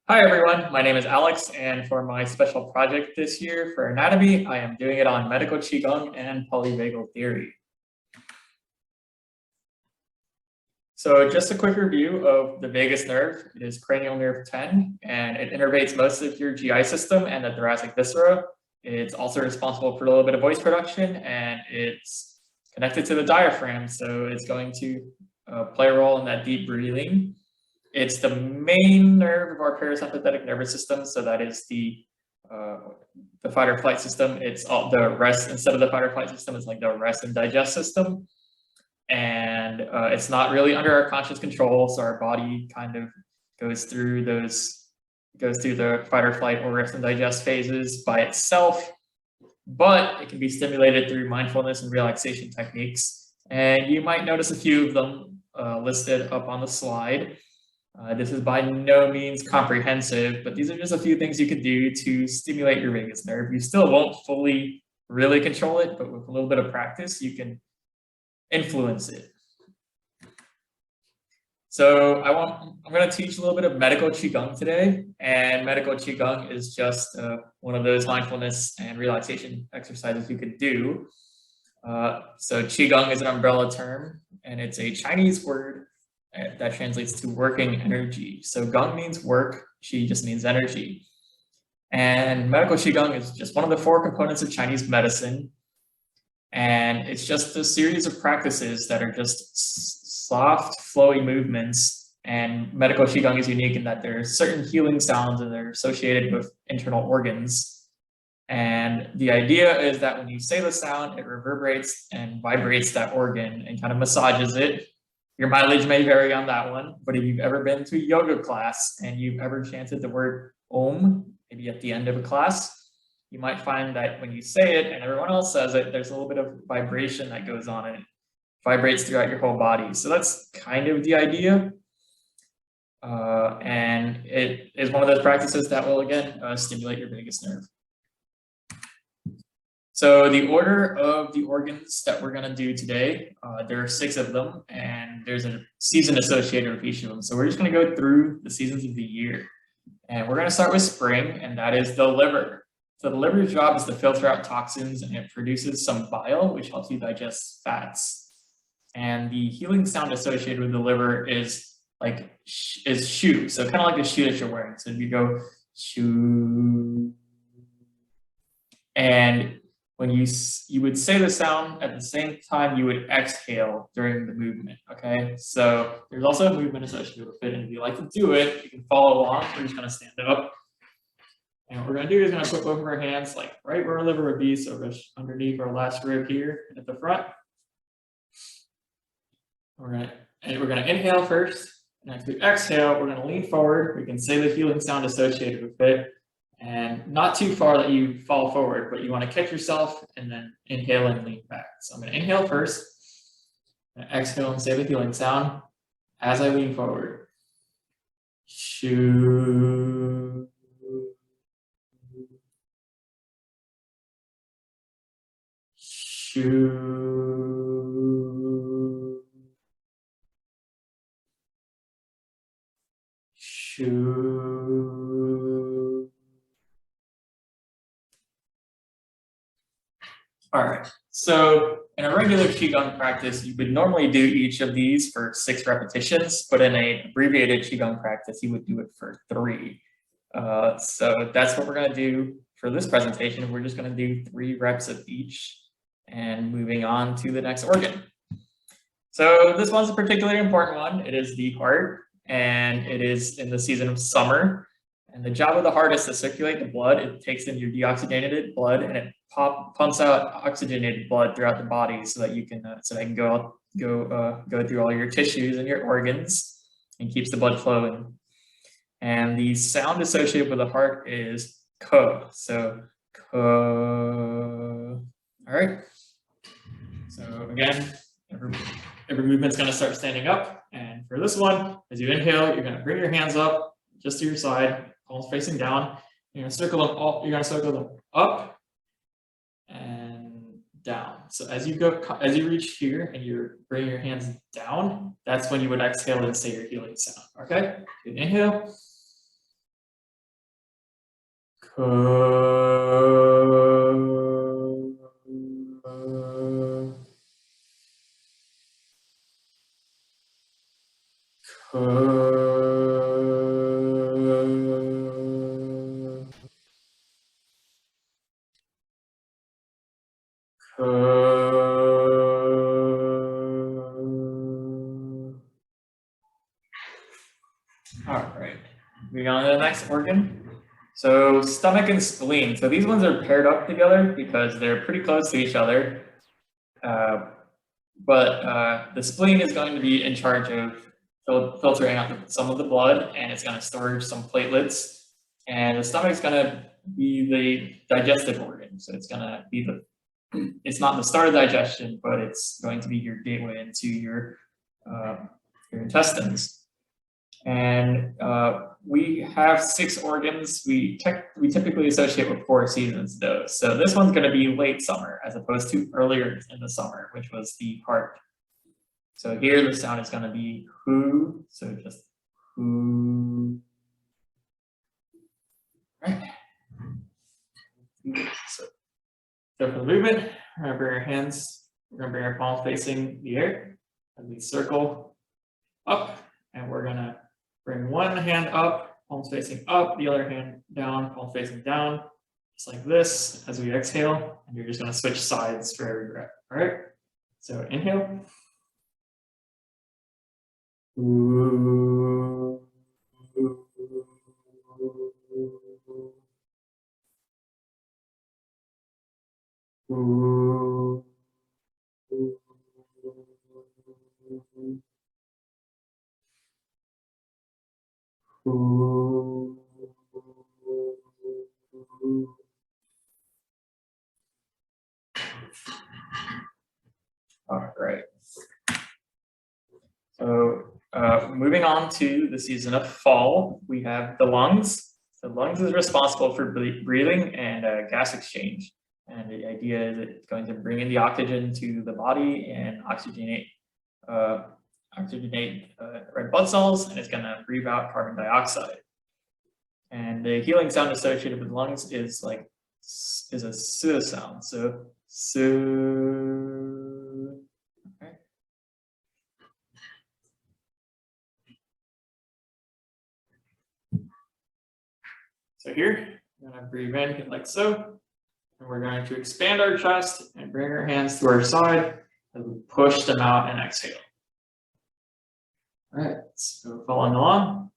Hi everyone, my name is Alex, and for my special project this year for anatomy, I am doing it on medical Qigong and Polyvagal Theory. So just a quick review of the vagus nerve. It is cranial nerve 10, and it innervates most of your GI system and the thoracic viscera. It's also responsible for a little bit of voice production, and it's connected to the diaphragm, so it's going to play a role in that deep breathing. It's the main nerve of our parasympathetic nervous system, so that is the fight or flight system. It's all the rest instead of the fight or flight system. It's like the rest and digest system, and it's not really under our conscious control. So our body kind of goes through the fight or flight or rest and digest phases by itself, but it can be stimulated through mindfulness and relaxation techniques. And you might notice a few of them listed up on the slide. This is by no means comprehensive, but these are just a few things you could do to stimulate your vagus nerve. You still won't fully really control it, but with a little bit of practice, you can influence it. So I'm going to teach a little bit of medical Qigong today, and medical Qigong is just one of those mindfulness and relaxation exercises you could do. So Qigong is an umbrella term, and it's a Chinese word that translates to working energy. So Gong means work, Qi just means energy. And medical Qigong is just one of the 4 components of Chinese medicine. And it's just a series of practices that are just soft, flowy movements. And medical Qigong is unique in that there are certain healing sounds and they're associated with internal organs. And the idea is that when you say the sound, it reverberates and vibrates that organ and kind of massages it. Your mileage may vary on that one, but if you've ever been to a yoga class and you've ever chanted the word Om, maybe at the end of a class, you might find that when you say it and everyone else says it, there's a little bit of vibration that goes on and it vibrates throughout your whole body. So that's kind of the idea. And it is one of those practices that will, again, stimulate your vagus nerve. So the order of the organs that we're going to do today, there are 6 of them, and there's a season associated with each of them. So we're just going to go through the seasons of the year. And we're going to start with spring, and that is the liver. So the liver's job is to filter out toxins, and it produces some bile, which helps you digest fats. And the healing sound associated with the liver is shoo. So kind of like the shoe that you're wearing. So if you go shoo, and when you would say the sound at the same time you would exhale during the movement, okay? So there's also a movement associated with it, and if you like to do it, you can follow along. We're just gonna stand up. And what we're gonna do is gonna put both of our hands like right where our liver would be, so just underneath our last rib here and at the front. We're gonna inhale first, and as we exhale, we're gonna lean forward. We can say the healing sound associated with it. And not too far that you fall forward, but you want to catch yourself and then inhale and lean back. So I'm going to inhale first, and exhale and say the healing sound as I lean forward. Shoo. Shoo. Shoo. All right, so in a regular Qigong practice, you would normally do each of these for 6 repetitions, but in an abbreviated Qigong practice, you would do it for 3. So that's what we're going to do for this presentation. We're just going to do 3 reps of each and moving on to the next organ. So this one's a particularly important one. It is the heart, and it is in the season of summer. And the job of the heart is to circulate the blood. It takes in your deoxygenated blood and it pumps out oxygenated blood throughout the body so that you can go through all your tissues and your organs and keeps the blood flowing. And the sound associated with the heart is ko. So ko. All right. So again, every movement's going to start standing up. And for this one, as you inhale, you're going to bring your hands up just to your side. Palms facing down. You're going to circle them up. You're going to circle them up and down. So as you reach here and you bring your hands down, that's when you would exhale and say your healing sound. Okay. Good inhale. All right, moving on to the next organ. So stomach and spleen. So these ones are paired up together because they're pretty close to each other. But the spleen is going to be in charge of filtering out some of the blood, and it's going to store some platelets. And the stomach is going to be the digestive organ. So it's going to be it's not the start of digestion, but it's going to be your gateway into your intestines. And we have 6 organs. We typically associate with 4 seasons though. So this one's going to be late summer as opposed to earlier in the summer, which was the heart. So here the sound is going to be who. So just who. Right. So for the movement, we're going to bring our hands. We're going to bring our palms facing the air as we circle up, and we're going to bring one hand up, palms facing up, the other hand down, palms facing down, just like this as we exhale. And you're just going to switch sides for every breath. All right. So inhale. All right. So moving on to the season of fall, we have the lungs. The lungs is responsible for breathing and gas exchange. And the idea is it's going to bring in the oxygen to the body and oxygenate red blood cells, and it's going to breathe out carbon dioxide. And the healing sound associated with lungs is a s sound. So okay. So here, we're going to breathe in like so. And we're going to expand our chest and bring our hands to our side as we push them out and exhale. All right, so following along.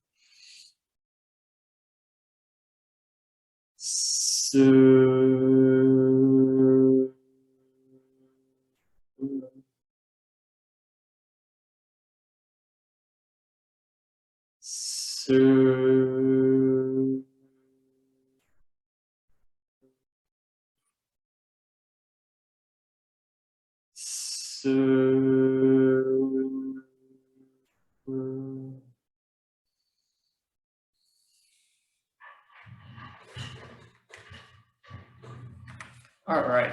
All right,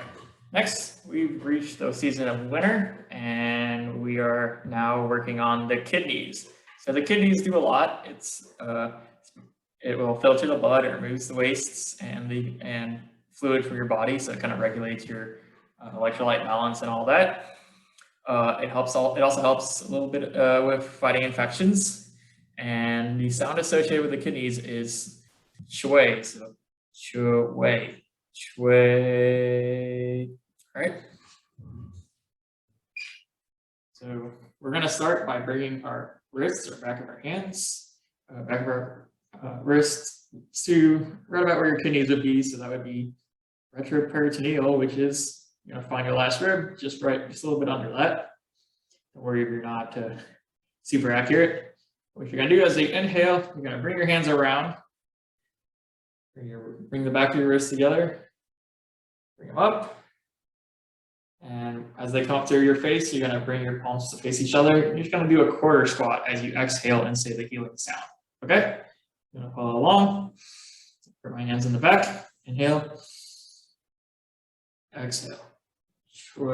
next we've reached the season of winter, and we are now working on the kidneys. So the kidneys do a lot. It will filter the blood, it removes the wastes and fluid from your body, so it kind of regulates your electrolyte balance and all that. It also helps a little bit with fighting infections. And the sound associated with the kidneys is shui. So shui. Shui. All right. So we're going to start by bringing our wrists or back of our hands, back of our wrists to right about where your kidneys would be. So that would be retroperitoneal, which is you're going to find your last rib just a little bit under that. Don't worry if you're not super accurate. What you're going to do as you inhale, you're going to bring your hands around. Bring the back of your wrists together. Bring them up. And as they come up to your face, you're going to bring your palms to face each other. You're just going to do a quarter squat as you exhale and say the healing sound. Okay? I'm going to follow along. Put my hands in the back. Inhale. Exhale. Shui.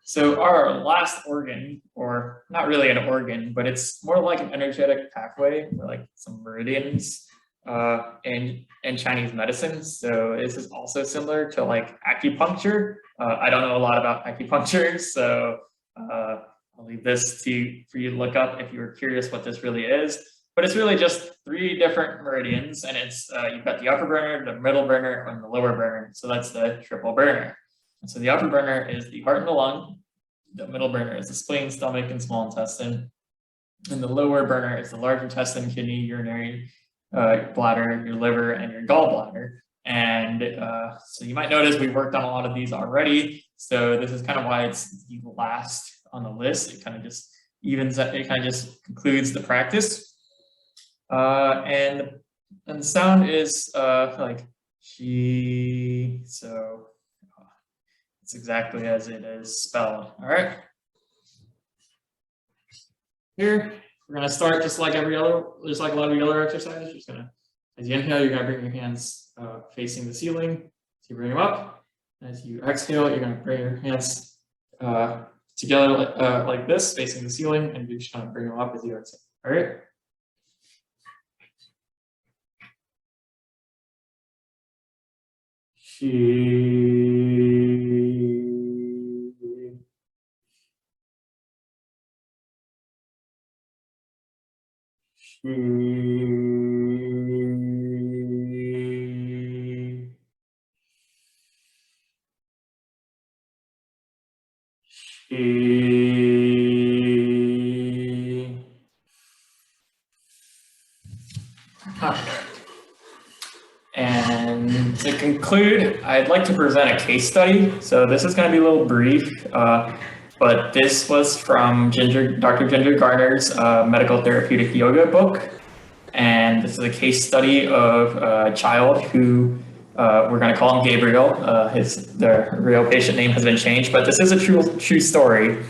So our last organ, or not really an organ, but it's more like an energetic pathway, or like some meridians in Chinese medicine. So this is also similar to like acupuncture. I don't know a lot about acupuncture, so I'll leave this for you to look up if you're curious what this really is. But it's really just 3 different meridians, and it's you've got the upper burner, the middle burner, and the lower burner. So that's the triple burner. And so the upper burner is the heart and the lung. The middle burner is the spleen, stomach, and small intestine. And the lower burner is the large intestine, kidney, urinary bladder, your liver, and your gallbladder. And so you might notice we worked on a lot of these already. So this is kind of why it's the last on the list. It kind of just evens up, it kind of just concludes the practice. And the sound is like she, so it's exactly as it is spelled. All right. Here, we're gonna start just like a lot of the other exercises. Just gonna, as you inhale, you're gonna bring your hands facing the ceiling. So you bring them up. As you exhale, you're gonna bring your hands together like this, facing the ceiling, and you're just gonna bring them up as you exhale. All right. And to conclude, I'd like to present a case study. So this is going to be a little brief, but this was from Dr. Ginger Garner's Medical Therapeutic Yoga book. And this is a case study of a child who we're going to call him Gabriel. The real patient name has been changed, but this is a true story.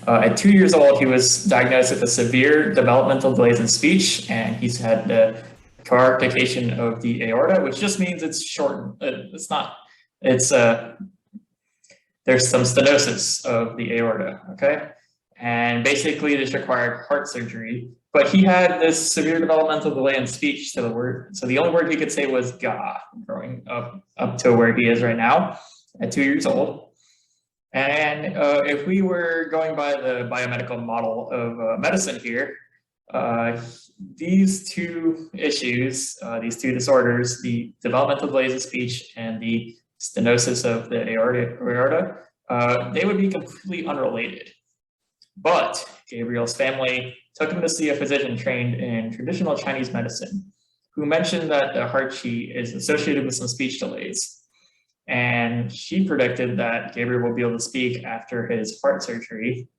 At 2 years old, he was diagnosed with a severe developmental delays in speech, and he's had the coarctation of the aorta, which just means it's shortened. There's some stenosis of the aorta, okay? And basically this required heart surgery, but he had this severe developmental delay in speech to the word. So the only word he could say was ga, growing up to where he is right now at 2 years old. And if we were going by the biomedical model of medicine here, these 2 issues, these 2 disorders, the developmental delays of speech and the stenosis of the aorta, they would be completely unrelated. But Gabriel's family took him to see a physician trained in traditional Chinese medicine, who mentioned that the heart qi is associated with some speech delays. And she predicted that Gabriel will be able to speak after his heart surgery.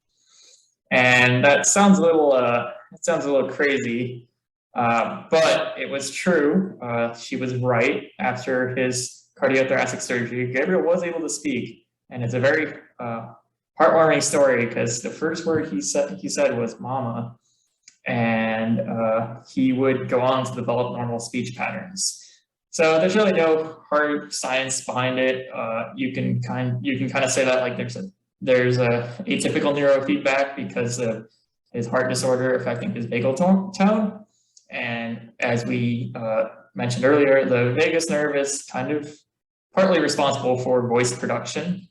And that sounds a little crazy, but it was true. She was right. After his cardiothoracic surgery, Gabriel was able to speak, and it's a very heartwarming story because the first word he said was "mama," and he would go on to develop normal speech patterns. So there's really no hard science behind it. You can kind of say that like there's a atypical neurofeedback because of his heart disorder affecting his vagal tone. And as we mentioned earlier, the vagus nerve is kind of partly responsible for voice production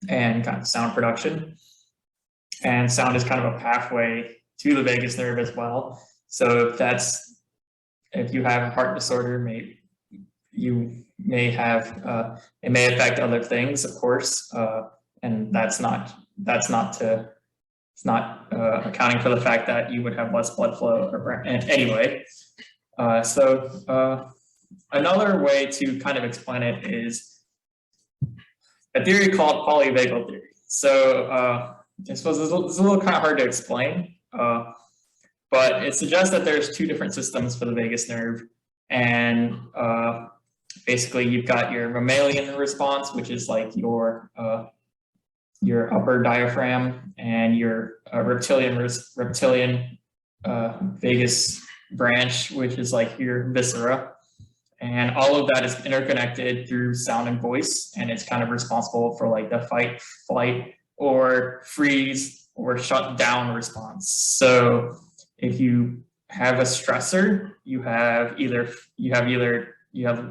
and kind of sound production. And sound is kind of a pathway to the vagus nerve as well. So if you have a heart disorder, you may have, it may affect other things, of course, and it's not accounting for the fact that you would have less blood flow. Anyway, so another way to kind of explain it is a theory called polyvagal theory. So I suppose it's a little kind of hard to explain, but it suggests that there's 2 different systems for the vagus nerve, and basically you've got your mammalian response, which is like your upper diaphragm, and your reptilian vagus branch, which is like your viscera. And all of that is interconnected through sound and voice, and it's kind of responsible for like the fight, flight, or freeze or shut down response. So if you have a stressor, you have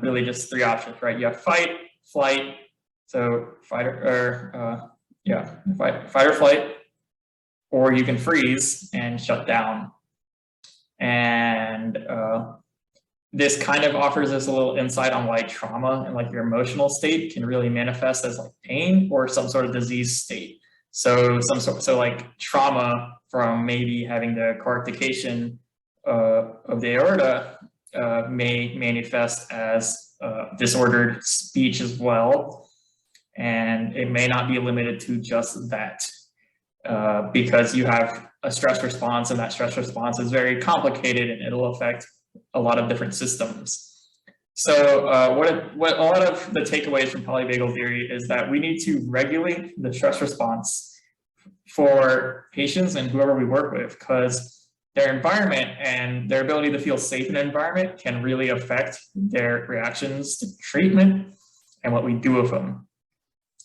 really just three options, right? You have fight, flight, so fight or flight, or you can freeze and shut down. And this kind of offers us a little insight on why trauma and like your emotional state can really manifest as like pain or some sort of disease state. So like trauma from maybe having the cortication of the aorta may manifest as disordered speech as well. And it may not be limited to just that because you have a stress response, and that stress response is very complicated and it'll affect a lot of different systems. So what a lot of the takeaways from polyvagal theory is that we need to regulate the stress response for patients and whoever we work with, because their environment and their ability to feel safe in an environment can really affect their reactions to treatment and what we do with them.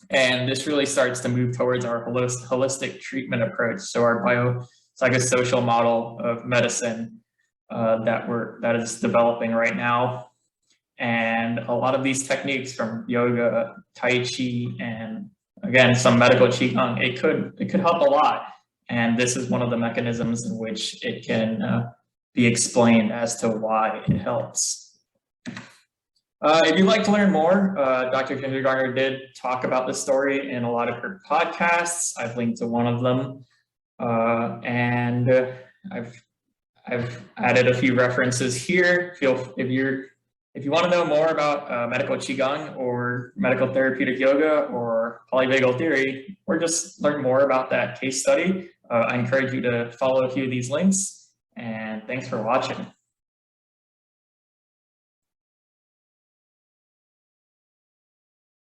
And this really starts to move towards our holistic treatment approach. So our biopsychosocial model of medicine that is developing right now. And a lot of these techniques from yoga, Tai Chi, and again, some medical Qigong, it could help a lot. And this is one of the mechanisms in which it can be explained as to why it helps. If you'd like to learn more, Dr. Kindergartner did talk about this story in a lot of her podcasts. I've linked to one of them. And I've added a few references here. If you want to know more about medical Qigong or medical therapeutic yoga or polyvagal theory, or just learn more about that case study, I encourage you to follow a few of these links. And thanks for watching.